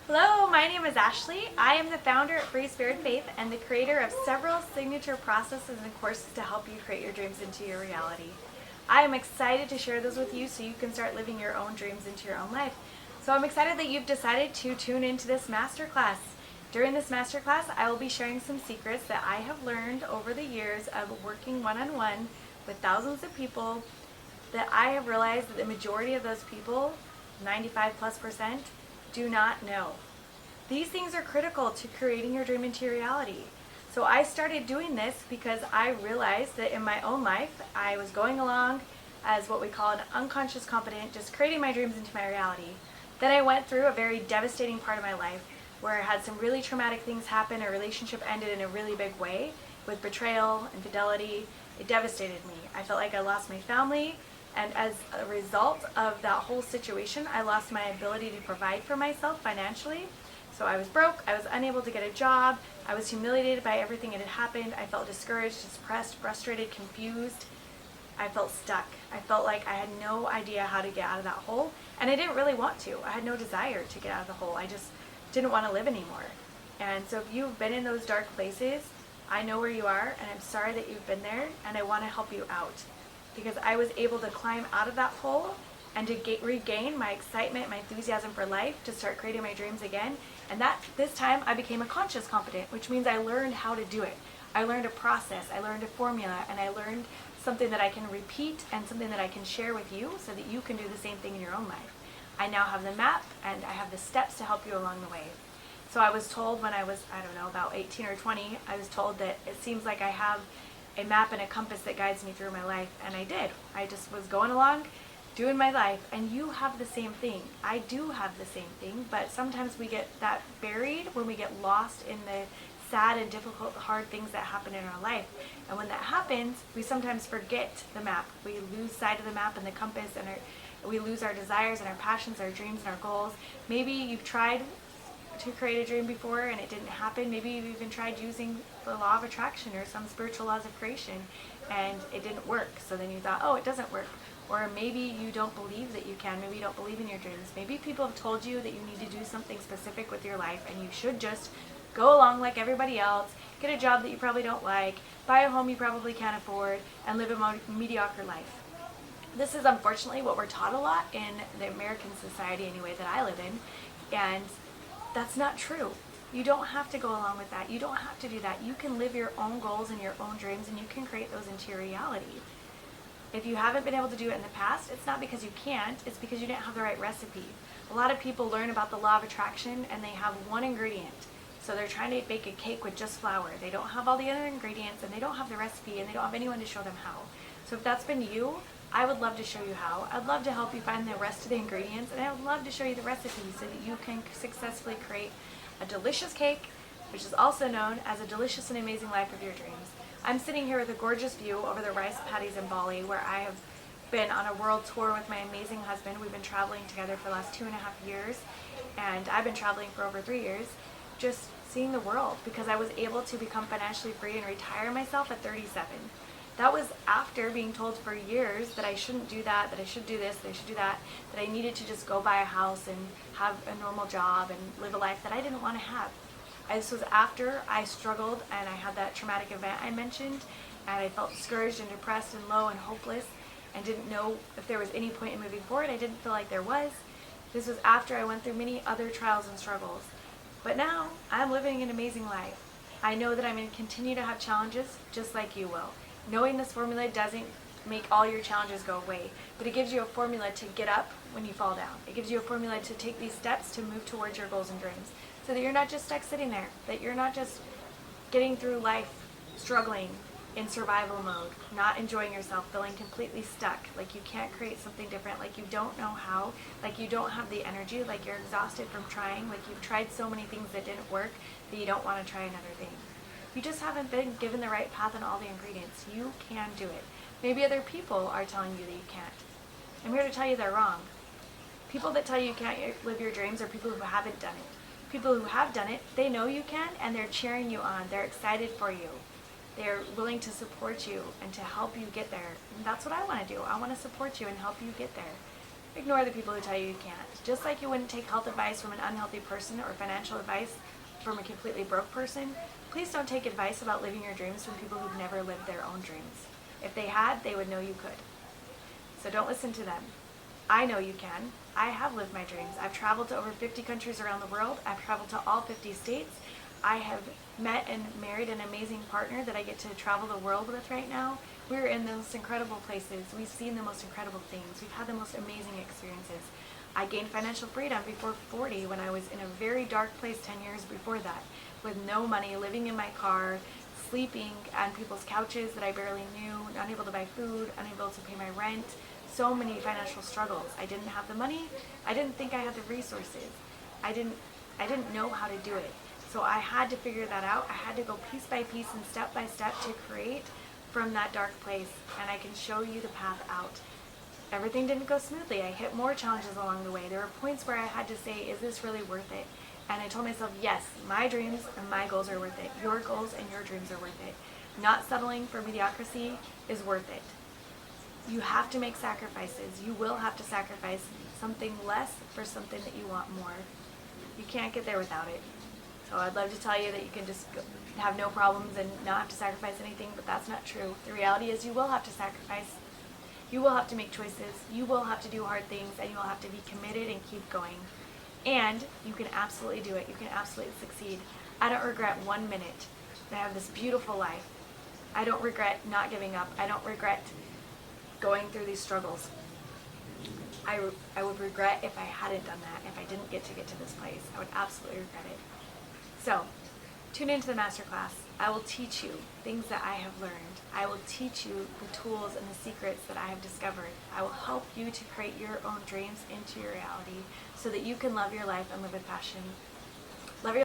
Hello, my name is Ashley. I am the founder at Free Spirit Faith and the creator of several signature processes and courses to help you create your dreams into your reality. I am excited to share those with you so you can start living your own dreams into your own life. So I'm excited that you've decided to tune into this masterclass. During this masterclass, I will be sharing some secrets that I have learned over the years of working one-on-one with thousands of people that I have realized that the majority of those people, 95+%, do not know. These things are critical to creating your dream into your reality. So I started doing this because I realized that in my own life, I was going along as what we call an unconscious competent, just creating my dreams into my reality. Then I went through a very devastating part of my life where I had some really traumatic things happen. A relationship ended in a really big way with betrayal, infidelity. It devastated me. I felt like I lost my family. And as a result of that whole situation, I lost my ability to provide for myself financially. So I was broke, I was unable to get a job, I was humiliated by everything that had happened, I felt discouraged, depressed, frustrated, confused. I felt stuck. I felt like I had no idea how to get out of that hole, and I didn't really want to. I had no desire to get out of the hole. I just didn't want to live anymore. And so if you've been in those dark places, I know where you are, and I'm sorry that you've been there, and I want to help you out. Because I was able to climb out of that hole and to regain my excitement, my enthusiasm for life, to start creating my dreams again. And this time I became a conscious competent, which means I learned how to do it. I learned a process, I learned a formula, and I learned something that I can repeat and something that I can share with you so that you can do the same thing in your own life. I now have the map and I have the steps to help you along the way. So I was told when I was, I don't know, about 18 or 20, I was told that it seems like I have a map and a compass that guides me through my life, and I did. I just was going along, doing my life, and you have the same thing. I do have the same thing, but sometimes we get that buried when we get lost in the sad and difficult, hard things that happen in our life. And when that happens, we sometimes forget the map. We lose sight of the map and the compass, and we lose our desires and our passions, our dreams and our goals. Maybe you've tried to create a dream before and it didn't happen. Maybe you've even tried using the law of attraction or some spiritual laws of creation and it didn't work. So then you thought, oh, it doesn't work. Or maybe you don't believe that you can. Maybe you don't believe in your dreams. Maybe people have told you that you need to do something specific with your life and you should just go along like everybody else, get a job that you probably don't like, buy a home you probably can't afford, and live a mediocre life. This is unfortunately what we're taught a lot in the American society anyway that I live in, and that's not true. You don't have to go along with that. You don't have to do that. You can live your own goals and your own dreams, and you can create those into your reality. If you haven't been able to do it in the past, it's not because you can't, it's because you didn't have the right recipe. A lot of people learn about the law of attraction and they have one ingredient. So they're trying to bake a cake with just flour. They don't have all the other ingredients and they don't have the recipe and they don't have anyone to show them how. So if that's been you, I would love to show you how. I'd love to help you find the rest of the ingredients, and I would love to show you the recipe so that you can successfully create a delicious cake, which is also known as a delicious and amazing life of your dreams. I'm sitting here with a gorgeous view over the rice paddies in Bali, where I have been on a world tour with my amazing husband. We've been traveling together for the last 2.5 years, and I've been traveling for over 3 years, just seeing the world, because I was able to become financially free and retire myself at 37. That was after being told for years that I shouldn't do that I should do this, that I should do that I needed to just go buy a house and have a normal job and live a life that I didn't want to have. This was after I struggled and I had that traumatic event I mentioned, and I felt discouraged and depressed and low and hopeless and didn't know if there was any point in moving forward. I didn't feel like there was. This was after I went through many other trials and struggles. But now I'm living an amazing life. I know that I'm going to continue to have challenges just like you will. Knowing this formula doesn't make all your challenges go away, but it gives you a formula to get up when you fall down. It gives you a formula to take these steps to move towards your goals and dreams, so that you're not just stuck sitting there, that you're not just getting through life struggling in survival mode, not enjoying yourself, feeling completely stuck, like you can't create something different, like you don't know how, like you don't have the energy, like you're exhausted from trying, like you've tried so many things that didn't work that you don't want to try another thing. You just haven't been given the right path and all the ingredients. You can do it. Maybe other people are telling you that you can't. I'm here to tell you they're wrong. People that tell you can't live your dreams are people who haven't done it. People who have done it, they know you can, and they're cheering you on. They're excited for you. They're willing to support you and to help you get there. And that's what I want to do. I want to support you and help you get there. Ignore the people who tell you you can't. Just like you wouldn't take health advice from an unhealthy person or financial advice from a completely broke person, please don't take advice about living your dreams from people who've never lived their own dreams. If they had, they would know you could. So don't listen to them. I know you can. I have lived my dreams. I've traveled to over 50 countries around the world. I've traveled to all 50 states. I have met and married an amazing partner that I get to travel the world with right now. We're in the most incredible places. We've seen the most incredible things. We've had the most amazing experiences. I gained financial freedom before 40 when I was in a very dark place 10 years before that, with no money, living in my car, sleeping on people's couches that I barely knew, unable to buy food, unable to pay my rent, so many financial struggles. I didn't have the money. I didn't think I had the resources. I didn't know how to do it. So I had to figure that out. I had to go piece by piece and step by step to create from that dark place, and I can show you the path out. Everything didn't go smoothly. I hit more challenges along the way. There were points where I had to say, is this really worth it? And I told myself, yes, my dreams and my goals are worth it. Your goals and your dreams are worth it. Not settling for mediocrity is worth it. You have to make sacrifices. You will have to sacrifice something less for something that you want more. You can't get there without it. So I'd love to tell you that you can just have no problems and not have to sacrifice anything, but that's not true. The reality is you will have to sacrifice. You will have to make choices. You will have to do hard things, and you will have to be committed and keep going. And you can absolutely do it. You can absolutely succeed. I don't regret 1 minute. I have this beautiful life. I don't regret not giving up. I don't regret going through these struggles. I would regret if I hadn't done that, if I didn't get to this place. I would absolutely regret it. So, tune into the masterclass. I will teach you things that I have learned. I will teach you the tools and the secrets that I have discovered. I will help you to create your own dreams into your reality so that you can love your life and live with passion.